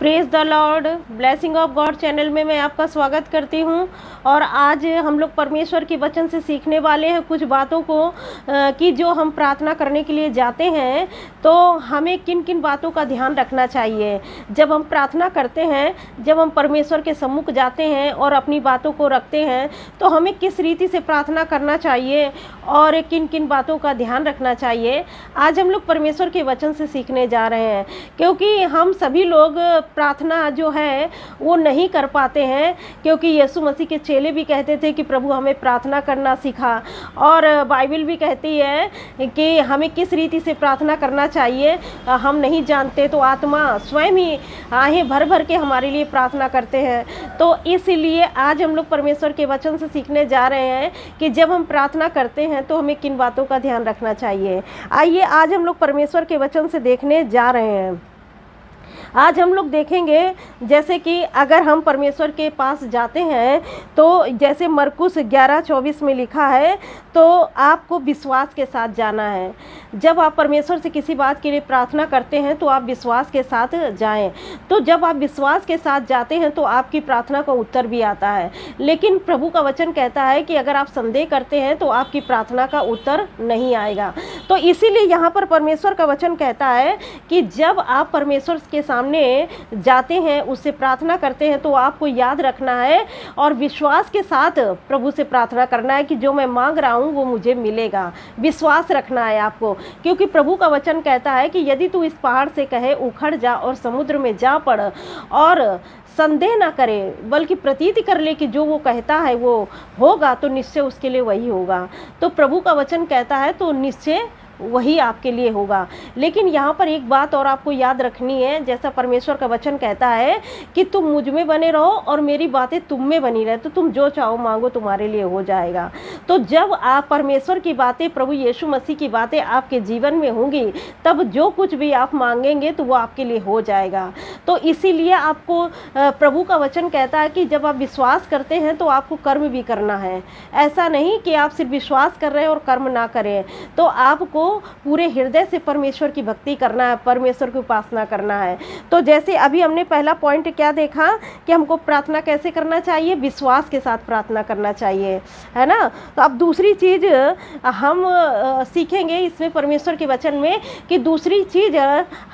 Praise the Lord. Blessing of God channel में मैं आपका स्वागत करती हूं। और आज हम लोग परमेश्वर के वचन से सीखने वाले हैं कुछ बातों को कि जो हम प्रार्थना करने के लिए जाते हैं तो हमें किन किन बातों का ध्यान रखना चाहिए। जब हम प्रार्थना करते हैं, जब हम परमेश्वर के सम्मुख जाते हैं और अपनी बातों को रखते हैं तो हमें किस रीति से प्रार्थना करना चाहिए और किन किन बातों का ध्यान रखना चाहिए, आज हम लोग परमेश्वर के वचन से सीखने जा रहे हैं। क्योंकि हम सभी लोग प्रार्थना जो है वो नहीं कर पाते हैं, क्योंकि यीशु मसीह के चेले भी कहते थे कि प्रभु हमें प्रार्थना करना सिखा, और बाइबल भी कहती है कि हमें किस रीति से प्रार्थना करना चाहिए हम नहीं जानते। तो आत्मा स्वयं ही आहें भर भर के हमारे लिए प्रार्थना करते हैं। तो इसलिए आज हम लोग परमेश्वर के वचन से सीखने जा रहे हैं कि जब हम प्रार्थना करते हैं तो हमें किन बातों का ध्यान रखना चाहिए। आइए आज हम लोग परमेश्वर के वचन से देखने जा रहे हैं। आज हम लोग देखेंगे जैसे कि अगर हम परमेश्वर के पास जाते हैं तो जैसे मरकुस 11:24 में लिखा है, तो आपको विश्वास के साथ जाना है। जब आप परमेश्वर से किसी बात के लिए प्रार्थना करते हैं तो आप विश्वास के साथ जाएं। तो जब आप विश्वास के साथ जाते हैं तो आपकी प्रार्थना का उत्तर भी आता है। लेकिन प्रभु का वचन कहता है कि अगर आप संदेह करते हैं तो आपकी प्रार्थना का उत्तर नहीं आएगा। तो इसीलिए यहाँ पर परमेश्वर का वचन कहता है कि जब आप परमेश्वर के सामने जाते हैं, उससे प्रार्थना करते हैं, तो आपको याद रखना है और विश्वास के साथ प्रभु से प्रार्थना करना है कि जो मैं मांग रहा हूँ वो मुझे मिलेगा। विश्वास रखना है आपको, क्योंकि प्रभु का वचन कहता है कि यदि तू इस पहाड़ से कहे उखड़ जा और समुद्र में जा पड़, और संदेह ना करे बल्कि प्रतीति कर ले कि जो वो कहता है वो होगा, तो निश्चय उसके लिए वही होगा। तो प्रभु का वचन कहता है तो निश्चय वही आपके लिए होगा। लेकिन यहाँ पर एक बात और आपको याद रखनी है, जैसा परमेश्वर का वचन कहता है कि तुम मुझ में बने रहो और मेरी बातें तुम में बनी रहे, तो तुम जो चाहो मांगो तुम्हारे लिए हो जाएगा। तो जब आप परमेश्वर की बातें, प्रभु यीशु मसीह की बातें आपके जीवन में होंगी, तब जो कुछ भी आप मांगेंगे तो वो आपके लिए हो जाएगा। तो इसीलिए आपको प्रभु का वचन कहता है कि जब आप विश्वास करते हैं तो आपको कर्म भी करना है। ऐसा नहीं कि आप सिर्फ विश्वास कर रहे हैं और कर्म ना करें। तो आपको पूरे हृदय से परमेश्वर की भक्ति करना है, परमेश्वर की उपासना करना है। तो जैसे अभी हमने पहला पॉइंट क्या देखा कि हमको प्रार्थना कैसे करना चाहिए, विश्वास के साथ प्रार्थना करना चाहिए, है ना। तो अब दूसरी चीज हम सीखेंगे इसमें परमेश्वर के वचन में कि दूसरी चीज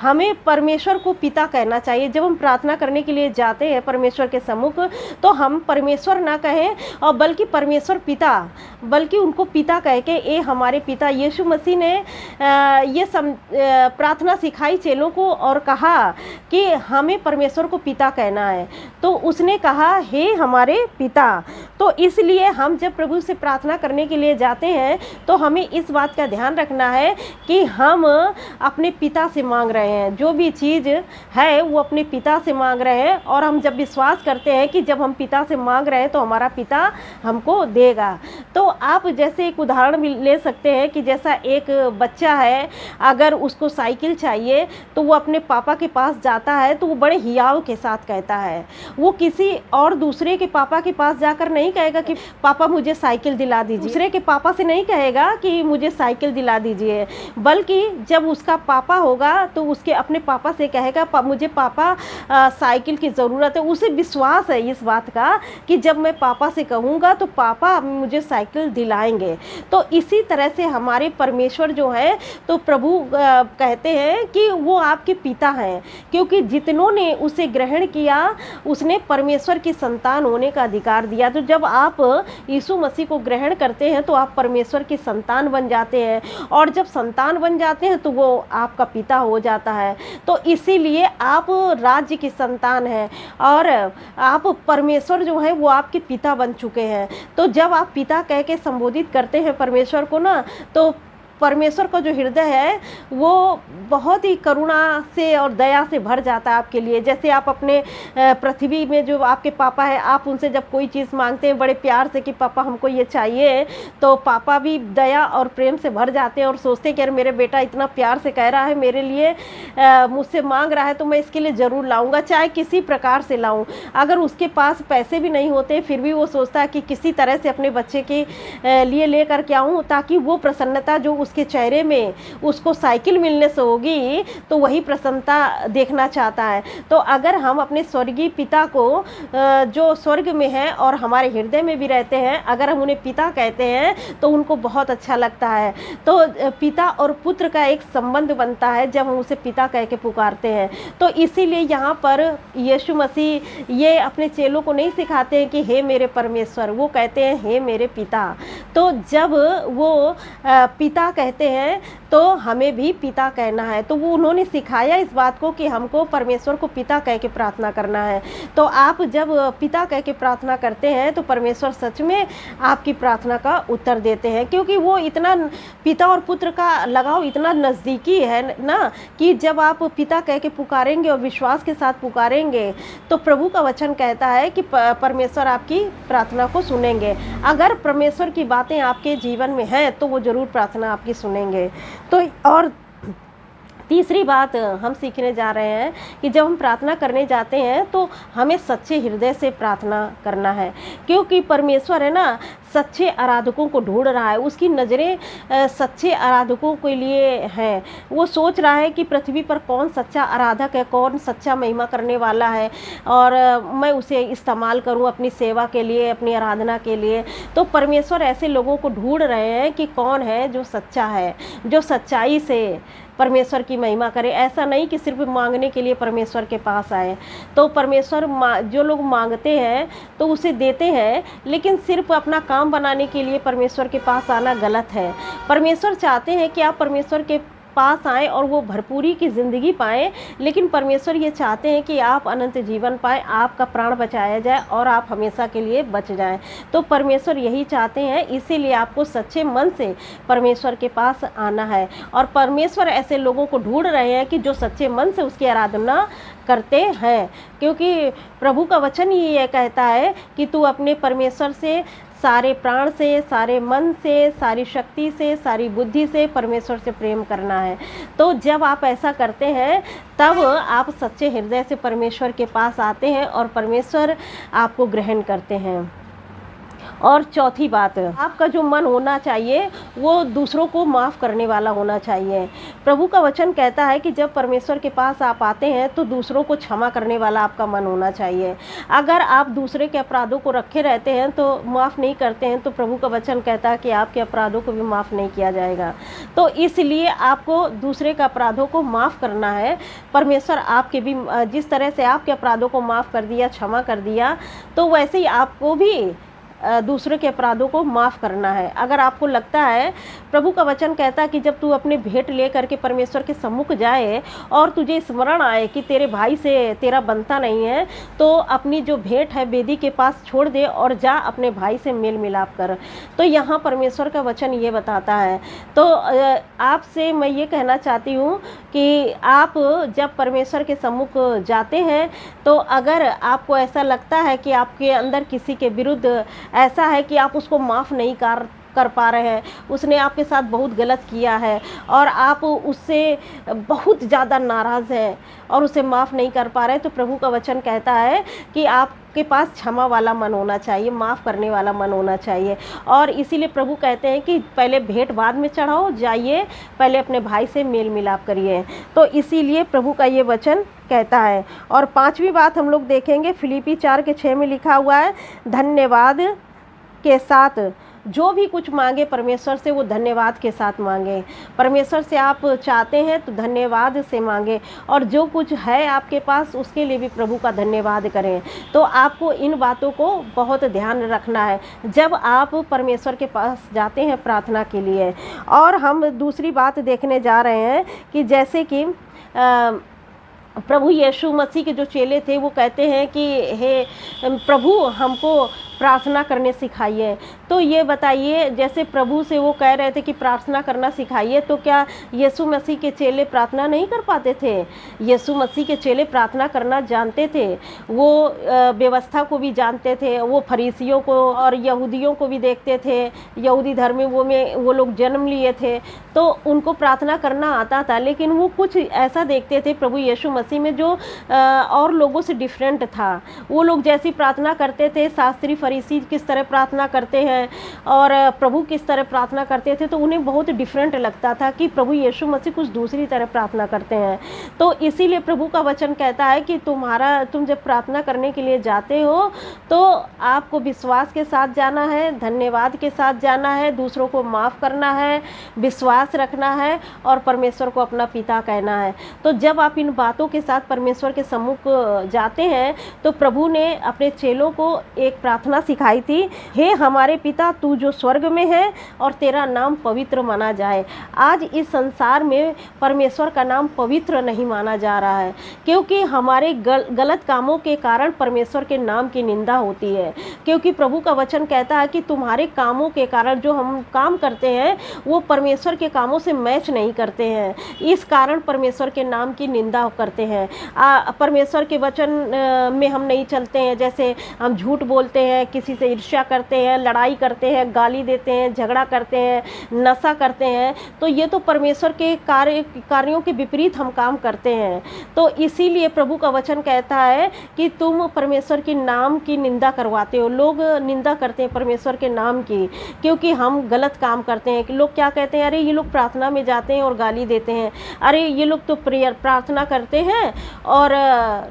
हमें परमेश्वर को पिता कहना चाहिए। जब हम प्रार्थना करने के लिए जाते हैं परमेश्वर के सम्मुख, तो हम परमेश्वर ना कहें और बल्कि परमेश्वर पिता, बल्कि उनको पिता कह के, ए हमारे पिता। यीशु मसीह ने ये प्रार्थना सिखाई चेलों को और कहा कि हमें परमेश्वर को पिता कहना है। तो उसने कहा हे हमारे पिता। तो इसलिए हम जब प्रभु से प्रार्थना करने के लिए जाते हैं तो हमें इस बात का ध्यान रखना है कि हम अपने पिता से मांग रहे हैं। जो भी चीज़ है वो अपने पिता से मांग रहे हैं, और हम जब विश्वास करते हैं कि जब हम पिता से मांग रहे हैं तो हमारा पिता हमको देगा। तो आप जैसे एक उदाहरण भी ले सकते हैं कि जैसा एक बच्चा है, अगर उसको साइकिल चाहिए तो वो अपने पापा के पास जाता है, तो वो बड़े हियाव के साथ कहता है। वो किसी और दूसरे के पापा के पास जाकर नहीं कहेगा कि पापा मुझे साइकिल दिला दीजिए। दूसरे के पापा से नहीं कहेगा कि मुझे साइकिल दिला दीजिए, बल्कि जब उसका पापा होगा तो उसके अपने पापा से कहेगा मुझे पापा साइकिल की ज़रूरत है। उसे विश्वास है इस बात का कि जब मैं पापा से कहूँगा तो पापा मुझे साइकिल दिलाएंगे। तो इसी तरह से हमारे परमेश्वर जो है, तो प्रभु कहते हैं कि वो आपके पिता हैं, क्योंकि जितनों ने उसे ग्रहण किया उसने परमेश्वर की संतान होने का अधिकार दिया। तो जब आप यीशु मसीह को ग्रहण करते हैं तो आप परमेश्वर की संतान बन जाते हैं, और जब संतान बन जाते हैं तो वो आपका पिता हो जाता है। तो इसीलिए आप राज्य की संतान हैं और आप परमेश्वर जो है वो आपके पिता बन चुके हैं। तो जब आप पिता कह के संबोधित करते हैं परमेश्वर को ना, तो परमेश्वर का जो हृदय है वो बहुत ही करुणा से और दया से भर जाता है आपके लिए। जैसे आप अपने पृथ्वी में जो आपके पापा है, आप उनसे जब कोई चीज़ मांगते हैं बड़े प्यार से कि पापा हमको ये चाहिए, तो पापा भी दया और प्रेम से भर जाते हैं और सोचते हैं कि अरे मेरे बेटा इतना प्यार से कह रहा है मेरे लिए, मुझसे मांग रहा है, तो मैं इसके लिए ज़रूर लाऊंगा, चाहे किसी प्रकार से लाऊं। अगर उसके पास पैसे भी नहीं होते फिर भी वो सोचता है कि किसी तरह से अपने बच्चे के लिए लेकर के आऊँ, ताकि वो प्रसन्नता जो उसके चेहरे में उसको साइकिल मिलने से होगी तो वही प्रसन्नता देखना चाहता है। तो अगर हम अपने स्वर्गीय पिता को जो स्वर्ग में है और हमारे हृदय में भी रहते हैं, अगर हम उन्हें पिता कहते हैं तो उनको बहुत अच्छा लगता है। तो पिता और पुत्र का एक संबंध बनता है जब हम उसे पिता कह के पुकारते हैं। तो इसीलिए यहाँ पर यीशु मसीह ये अपने चेलों को नहीं सिखाते हैं कि हे मेरे परमेश्वर, वो कहते हैं हे मेरे पिता। तो जब वो पिता कहते हैं तो हमें भी पिता कहना है। तो वो उन्होंने सिखाया इस बात को कि हमको परमेश्वर को पिता कह के प्रार्थना करना है। तो आप जब पिता कह के प्रार्थना करते हैं तो परमेश्वर सच में आपकी प्रार्थना का उत्तर देते हैं, क्योंकि वो इतना पिता और पुत्र का लगाव इतना नज़दीकी है ना कि जब आप पिता कह के पुकारेंगे और विश्वास के साथ पुकारेंगे तो प्रभु का वचन कहता है कि परमेश्वर आपकी प्रार्थना को सुनेंगे। अगर परमेश्वर की बातें आपके जीवन में हैं तो वो ज़रूर प्रार्थना आपकी सुनेंगे। तो और तीसरी बात हम सीखने जा रहे हैं कि जब हम प्रार्थना करने जाते हैं तो हमें सच्चे हृदय से प्रार्थना करना है, क्योंकि परमेश्वर है ना सच्चे आराधकों को ढूंढ रहा है। उसकी नज़रें सच्चे आराधकों के लिए हैं। वो सोच रहा है कि पृथ्वी पर कौन सच्चा आराधक है, कौन सच्चा महिमा करने वाला है और मैं उसे इस्तेमाल करूं अपनी सेवा के लिए, अपनी आराधना के लिए। तो परमेश्वर ऐसे लोगों को ढूंढ रहे हैं कि कौन है जो सच्चा है, जो सच्चाई से परमेश्वर की महिमा करे। ऐसा नहीं कि सिर्फ मांगने के लिए परमेश्वर के पास आए। तो परमेश्वर जो लोग मांगते हैं तो उसे देते हैं, लेकिन सिर्फ अपना काम बनाने के लिए परमेश्वर के पास आना गलत है। परमेश्वर चाहते हैं कि आप परमेश्वर के पास आएँ और वो भरपूरी की ज़िंदगी पाएँ, लेकिन परमेश्वर ये चाहते हैं कि आप अनंत जीवन पाएँ, आपका प्राण बचाया जाए और आप हमेशा के लिए बच जाएं। तो परमेश्वर यही चाहते हैं, इसीलिए आपको सच्चे मन से परमेश्वर के पास आना है। और परमेश्वर ऐसे लोगों को ढूंढ रहे हैं कि जो सच्चे मन से उसकी आराधना करते हैं, क्योंकि प्रभु का वचन ही ये कहता है कि तू अपने परमेश्वर से सारे प्राण से, सारे मन से, सारी शक्ति से, सारी बुद्धि से परमेश्वर से प्रेम करना है। तो जब आप ऐसा करते हैं तब आप सच्चे हृदय से परमेश्वर के पास आते हैं और परमेश्वर आपको ग्रहण करते हैं। और चौथी बात, आपका जो मन होना चाहिए वो दूसरों को माफ़ करने वाला होना चाहिए। प्रभु का वचन कहता है कि जब परमेश्वर के पास आप आते हैं तो दूसरों को क्षमा करने वाला आपका मन होना चाहिए। अगर आप दूसरे के अपराधों को रखे रहते हैं तो माफ़ नहीं करते हैं तो प्रभु का वचन कहता है कि आपके अपराधों को भी माफ़ नहीं किया जाएगा। तो इसलिए आपको दूसरे के अपराधों को माफ़ करना है। परमेश्वर आपके भी जिस तरह से आपके अपराधों को माफ़ कर दिया, क्षमा कर दिया, तो वैसे ही आपको भी दूसरे के अपराधों को माफ़ करना है। अगर आपको लगता है, प्रभु का वचन कहता है कि जब तू अपने भेंट ले करके परमेश्वर के सम्मुख जाए और तुझे स्मरण आए कि तेरे भाई से तेरा बनता नहीं है, तो अपनी जो भेंट है वेदी के पास छोड़ दे और जा अपने भाई से मेल मिलाप कर। तो यहाँ परमेश्वर का वचन ये बताता है। तो आपसे मैं ये कहना चाहती हूँ कि आप जब परमेश्वर के सम्मुख जाते हैं तो अगर आपको ऐसा लगता है कि आपके अंदर किसी के विरुद्ध ऐसा है कि आप उसको माफ़ नहीं कर पा रहे हैं, उसने आपके साथ बहुत गलत किया है और आप उससे बहुत ज़्यादा नाराज़ हैं और उसे माफ़ नहीं कर पा रहे, तो प्रभु का वचन कहता है कि आपके पास क्षमा वाला मन होना चाहिए, माफ़ करने वाला मन होना चाहिए। और इसीलिए प्रभु कहते हैं कि पहले भेंट बाद में चढ़ाओ, जाइए पहले अपने भाई से मेल मिलाप करिए। तो इसीलिए प्रभु का ये वचन कहता है। और पांचवी बात हम लोग देखेंगे, फिलिपी 4:6 में लिखा हुआ है, धन्यवाद के साथ जो भी कुछ मांगे परमेश्वर से वो धन्यवाद के साथ मांगे। परमेश्वर से आप चाहते हैं तो धन्यवाद से मांगे और जो कुछ है आपके पास उसके लिए भी प्रभु का धन्यवाद करें। तो आपको इन बातों को बहुत ध्यान रखना है जब आप परमेश्वर के पास जाते हैं प्रार्थना के लिए। और हम दूसरी बात देखने जा रहे हैं कि जैसे कि प्रभु यीशु मसीह के जो चेले थे वो कहते हैं कि हे प्रभु हमको प्रार्थना करने सिखाइए। तो ये बताइए, जैसे प्रभु से वो कह रहे थे कि प्रार्थना करना सिखाइए, तो क्या यीशु मसीह के चेले प्रार्थना नहीं कर पाते थे? यीशु मसीह के चेले प्रार्थना करना जानते थे, वो व्यवस्था को भी जानते थे, वो फरीसियों को और यहूदियों को भी देखते थे, यहूदी धर्म में वो लोग जन्म लिए थे, तो उनको प्रार्थना करना आता था। लेकिन वो कुछ ऐसा देखते थे प्रभु यीशु मसीह में जो और लोगों से डिफरेंट था। वो लोग जैसी प्रार्थना करते थे शास्त्री फरीसी किस तरह प्रार्थना करते हैं और प्रभु किस तरह प्रार्थना करते थे, तो उन्हें बहुत डिफरेंट लगता था कि प्रभु यीशु मसीह कुछ दूसरी तरह प्रार्थना करते हैं। तो इसीलिए प्रभु का वचन कहता है कि तुम जब प्रार्थना करने के लिए जाते हो तो आपको विश्वास के साथ जाना है, धन्यवाद के साथ जाना है, दूसरों को माफ़ करना है, विश्वास रखना है और परमेश्वर को अपना पिता कहना है। तो जब आप इन बातों के साथ परमेश्वर के सम्मुख जाते हैं तो प्रभु ने अपने चेलों को एक प्रार्थना सिखाई थी, हे हमारे पिता तू जो स्वर्ग में है और तेरा नाम पवित्र माना जाए। आज इस संसार में परमेश्वर का नाम पवित्र नहीं माना जा रहा है, क्योंकि हमारे गलत कामों के कारण परमेश्वर के नाम की निंदा होती है। क्योंकि प्रभु का वचन कहता है कि तुम्हारे कामों के कारण जो हम काम करते हैं वो परमेश्वर के कामों से मैच नहीं करते हैं, इस कारण परमेश्वर के नाम की निंदा करते हैं। परमेश्वर के वचन में हम नहीं चलते हैं, जैसे हम झूठ बोलते हैं, किसी से ईर्ष्या करते हैं, लड़ाई करते हैं, गाली देते हैं, झगड़ा करते हैं, नशा करते हैं, तो ये तो परमेश्वर के कार्यों के विपरीत हम काम करते हैं। तो इसीलिए प्रभु का वचन कहता है कि तुम परमेश्वर के नाम की निंदा करवाते हो। लोग निंदा करते हैं परमेश्वर के नाम की, क्योंकि हम गलत काम करते हैं। लोग क्या कहते हैं, अरे ये लोग प्रार्थना में जाते हैं और गाली देते हैं, अरे ये लोग तो प्रार्थना करते हैं और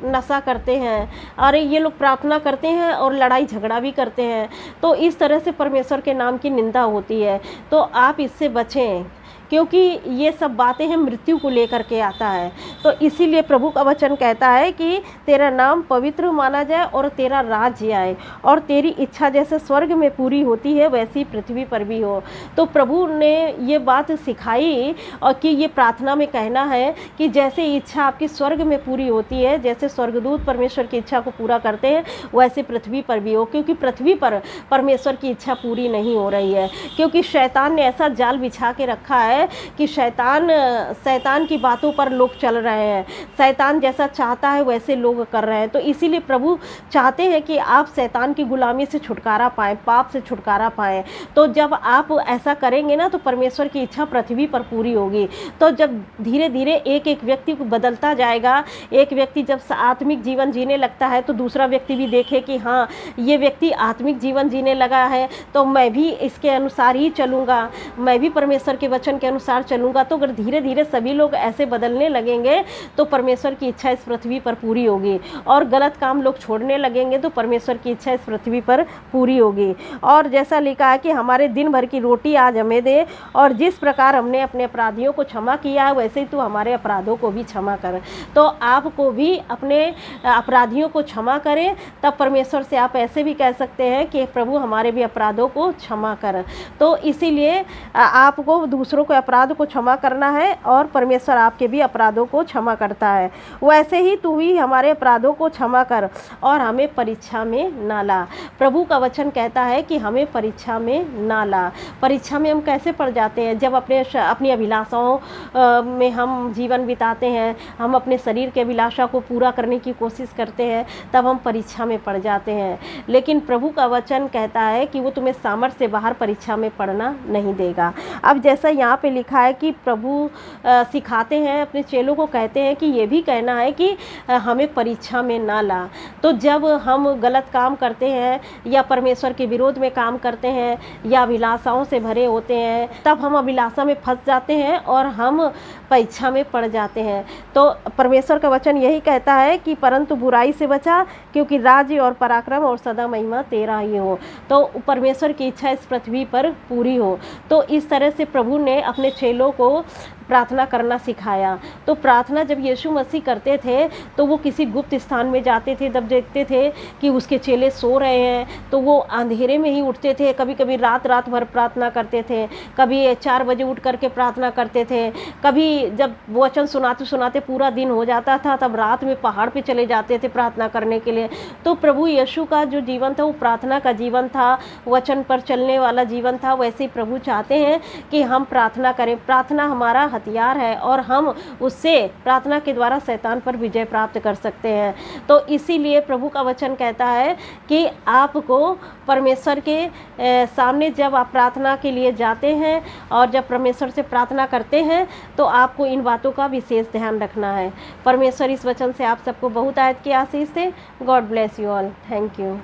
नशा करते हैं, अरे ये लोग प्रार्थना करते हैं और लड़ाई झगड़ा भी करते हैं। तो इस तरह से परमेश्वर के नाम की निंदा होती है। तो आप इससे बचें, क्योंकि ये सब बातें हैं मृत्यु को लेकर के आता है। तो इसीलिए प्रभु का वचन कहता है कि तेरा नाम पवित्र माना जाए और तेरा राज्य आए और तेरी इच्छा जैसे स्वर्ग में पूरी होती है वैसी पृथ्वी पर भी हो। तो प्रभु ने ये बात सिखाई और कि ये प्रार्थना में कहना है कि जैसे इच्छा आपकी स्वर्ग में पूरी होती है, जैसे स्वर्गदूत परमेश्वर की इच्छा को पूरा करते हैं, वैसे पृथ्वी पर भी हो। क्योंकि पृथ्वी पर परमेश्वर की इच्छा पूरी नहीं हो रही है, क्योंकि शैतान ने ऐसा जाल बिछा के रखा है कि शैतान की बातों पर लोग चल रहे हैं, शैतान जैसा चाहता है वैसे लोग कर रहे हैं। तो इसीलिए प्रभु चाहते हैं कि आप शैतान की गुलामी से छुटकारा पाएं, पाप से छुटकारा पाएं। तो जब आप ऐसा करेंगे ना तो परमेश्वर की इच्छा पृथ्वी पर पूरी होगी। तो जब धीरे धीरे एक एक व्यक्ति को बदलता जाएगा, एक व्यक्ति जब आत्मिक जीवन जीने लगता है तो दूसरा व्यक्ति भी देखे कि हाँ ये व्यक्ति आत्मिक जीवन जीने लगा है, तो मैं भी इसके अनुसार ही चलूँगा, मैं भी परमेश्वर के वचन के अनुसार चलूँगा। तो अगर धीरे धीरे सभी लोग ऐसे बदलने लगेंगे तो परमेश्वर की इच्छा इस पृथ्वी पर पूरी होगी, और गलत काम लोग छोड़ने लगेंगे तो परमेश्वर की इच्छा इस पृथ्वी पर पूरी होगी। और जैसा लिखा है कि हमारे दिन भर की रोटी आज हमें दे, और जिस प्रकार हमने अपने अपराधियों को क्षमा किया है वैसे ही तू हमारे अपराधों को भी क्षमा कर। तो आपको भी अपने अपराधियों को क्षमा करें, तब परमेश्वर से आप ऐसे भी कह सकते हैं कि प्रभु हमारे भी अपराधों को क्षमा कर। तो इसीलिए आपको दूसरों को अपराध को क्षमा करना है और परमेश्वर आपके भी अपराधों को क्षमा करता है। वैसे ही तू भी हमारे अपराधों को क्षमा कर और हमें परीक्षा में ना ला। प्रभु का वचन कहता है कि हमें परीक्षा में ना ला। परीक्षा में हम कैसे पड़ जाते हैं, जब अपनी अभिलाषाओं में हम जीवन बिताते हैं, हम अपने शरीर के अभिलाषा को पूरा करने की कोशिश करते हैं, तब हम परीक्षा में पड़ जाते हैं। लेकिन प्रभु का वचन कहता है कि वो तुम्हें सामर्थ्य से बाहर परीक्षा में पड़ना नहीं देगा। अब जैसा यहाँ पे लिखा है कि प्रभु सिखाते हैं, अपने चेलों को कहते हैं कि ये भी कहना है कि हमें परीक्षा में ना ला। तो जब हम गलत काम करते हैं या परमेश्वर के विरोध में काम करते हैं या अभिलाषाओं से भरे होते हैं, तब हम अभिलाषा में फंस जाते हैं और हम परीक्षा में पड़ जाते हैं। तो परमेश्वर का वचन यही कहता है कि परंतु बुराई से बचा, क्योंकि राज्य और पराक्रम और सदा महिमा तेरा ही हो। तो परमेश्वर की इच्छा इस पृथ्वी पर पूरी हो। तो इस तरह से प्रभु ने अपने चेलों को प्रार्थना करना सिखाया। तो प्रार्थना जब यीशु मसीह करते थे तो वो किसी गुप्त स्थान में जाते थे, तब देखते थे कि उसके चेले सो रहे हैं तो वो अंधेरे में ही उठते थे। कभी कभी रात भर प्रार्थना करते थे, कभी 4 बजे उठ करके प्रार्थना करते थे, कभी जब वचन सुनाते सुनाते पूरा दिन हो जाता था तब रात में पहाड़ पे चले जाते थे प्रार्थना करने के लिए। तो प्रभु यीशु का जो जीवन था वो प्रार्थना का जीवन था, वचन पर चलने वाला जीवन था। वैसे ही प्रभु चाहते हैं कि हम प्रार्थना करें। प्रार्थना हमारा हथियार है और हम उससे प्रार्थना के द्वारा शैतान पर विजय प्राप्त कर सकते हैं। तो इसीलिए प्रभु का वचन कहता है कि आपको परमेश्वर के सामने जब आप प्रार्थना के लिए जाते हैं और जब परमेश्वर से प्रार्थना करते हैं तो आपको इन बातों का विशेष ध्यान रखना है। परमेश्वर इस वचन से आप सबको बहुत आयत की आशीष दे। God bless you all. Thank you.